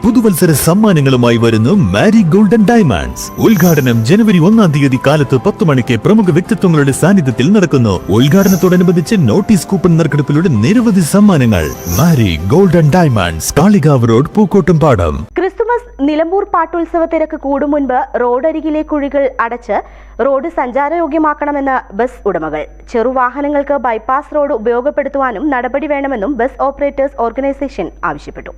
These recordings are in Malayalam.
പുതുവത്സര സമ്മാനങ്ങളുമായി വരുന്നു മാരി ഗോൾഡൻ ഡയമണ്ട്സ്. ഉദ്ഘാടനം ജനുവരി 1-ാം തീയതി കാലത്ത് 10 മണിക്ക് പ്രമുഖ വ്യക്തിത്വങ്ങളുടെ സാന്നിധ്യത്തിൽ നടക്കുന്നു. ഉദ്ഘാടനത്തോടനുബന്ധിച്ച് നോട്ടീസ് കൂപ്പൺ നറുക്കെടുപ്പിലൂടെ നിരവധി സമ്മാനങ്ങൾ. Mari golden diamonds, Kalikavu road, Pookkottumpadam. Christmas Nilambur പാട്ടുത്സവ തിരക്ക് കൂടും മുൻപ് റോഡരികിലെ കുഴികൾ അടച്ച് റോഡ് സഞ്ചാരയോഗ്യമാക്കണമെന്ന് ബസ് ഉടമകൾ. ചെറുവാഹനങ്ങൾക്ക് ബൈപ്പാസ് റോഡ് ഉപയോഗപ്പെടുത്തുവാനും നടപടി വേണമെന്നും ബസ് ഓപ്പറേറ്റേഴ്സ് ഓർഗനൈസേഷൻ ആവശ്യപ്പെട്ടു.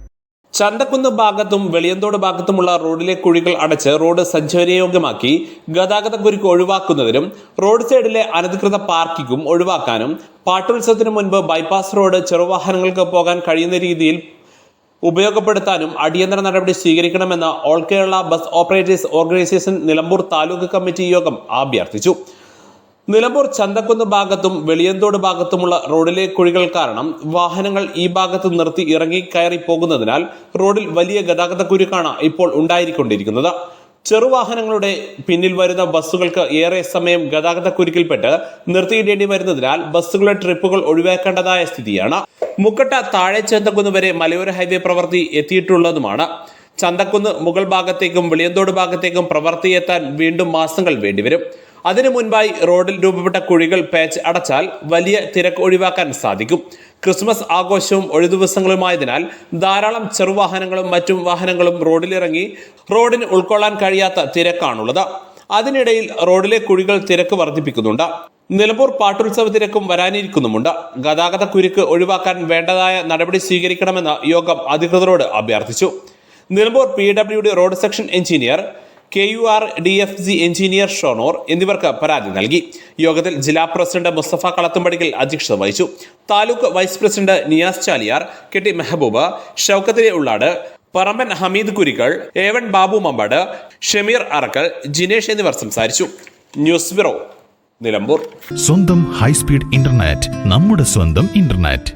ചന്തക്കുന്ന് ഭാഗത്തും വെളിയന്തോട് ഭാഗത്തുമുള്ള റോഡിലെ കുഴികൾ അടച്ച് റോഡ് സഞ്ചാരയോഗ്യമാക്കി ഗതാഗത കുരുക്ക് ഒഴിവാക്കുന്നതിനും റോഡ് സൈഡിലെ അനധികൃത പാർക്കിങ്ങും ഒഴിവാക്കാനും പാട്ടുത്സവത്തിന് മുൻപ് ബൈപ്പാസ് റോഡ് ചെറുവാഹനങ്ങൾക്ക് പോകാൻ കഴിയുന്ന രീതിയിൽ ഉപയോഗപ്പെടുത്താനും അടിയന്തര നടപടി സ്വീകരിക്കണമെന്ന് all Kerala bus operators organisation Nilambur taluk committee യോഗം അഭ്യർത്ഥിച്ചു. നിലമ്പൂർ ചന്തക്കുന്ന് ഭാഗത്തും വെളിയന്തോട് ഭാഗത്തുമുള്ള റോഡിലെ കുഴികൾ കാരണം വാഹനങ്ങൾ ഈ ഭാഗത്ത് നിർത്തി ഇറങ്ങി കയറി പോകുന്നതിനാൽ റോഡിൽ വലിയ ഗതാഗത കുരുക്കാണ് ഇപ്പോൾ ഉണ്ടായിക്കൊണ്ടിരിക്കുന്നത്. ചെറുവാഹനങ്ങളുടെ പിന്നിൽ വരുന്ന ബസ്സുകൾക്ക് ഏറെ സമയം ഗതാഗത കുരുക്കിൽപ്പെട്ട് നിർത്തിയിടേണ്ടി വരുന്നതിനാൽ ബസ്സുകളുടെ ട്രിപ്പുകൾ ഒഴിവാക്കേണ്ടതായ സ്ഥിതിയാണ്. മുക്കട്ട താഴെ ചന്തക്കുന്ന് വരെ മലയോര ഹൈവേ പ്രവൃത്തി എത്തിയിട്ടുള്ളതുമാണ്. ചന്തക്കുന്ന് മുകൾ ഭാഗത്തേക്കും വെളിയന്തോട് ഭാഗത്തേക്കും പ്രവൃത്തി എത്താൻ വീണ്ടും മാസങ്ങൾ വേണ്ടിവരും. അതിനു മുൻപായി റോഡിൽ രൂപപ്പെട്ട കുഴികൾ പാച്ച് അടച്ചാൽ വലിയ തിരക്ക് ഒഴിവാക്കാൻ സാധിക്കും. ക്രിസ്മസ് ആഘോഷവും ഒഴിദിവസങ്ങളുമായതിനാൽ ധാരാളം ചെറുവാഹനങ്ങളും മറ്റും വാഹനങ്ങളും റോഡിലിറങ്ങി റോഡിന് ഉൾക്കൊള്ളാൻ കഴിയാത്ത തിരക്കാണുള്ളത്. അതിനിടയിൽ റോഡിലെ കുഴികൾ തിരക്ക് വർദ്ധിപ്പിക്കുന്നുണ്ട്. നിലമ്പൂർ പാട്ടുത്സവ തിരക്കും വരാനിരിക്കുന്നുമുണ്ട്. ഗതാഗത കുരുക്ക് ഒഴിവാക്കാൻ വേണ്ടതായ നടപടി സ്വീകരിക്കണമെന്ന് യോഗം അധികൃതരോട് അഭ്യർത്ഥിച്ചു. Nilambur PWD road section engineer, KURDFG engineer Shoranur എന്നിവർക്ക് പരാതി നൽകി. യോഗത്തിൽ ജില്ലാ പ്രസിഡന്റ് മുസ്തഫ കളത്തുംപടിക്കൽ അധ്യക്ഷത വഹിച്ചു. Taluk vice president Niyas Chaliyar, KT Mehaboob, ഷൌക്കത്തിലെ ഉള്ളാട്, പറമ്പൻ ഹമീദ് കുരികൾ, A1 ബാബു മമ്പാട്, ഷമീർ അറക്കൽ, ജിനേഷ് എന്നിവർ സംസാരിച്ചു. News bureau, Nilambur. സ്വന്തം ഹൈസ്പീഡ് ഇന്റർനെറ്റ്, നമ്മുടെ സ്വന്തം ഇന്റർനെറ്റ്.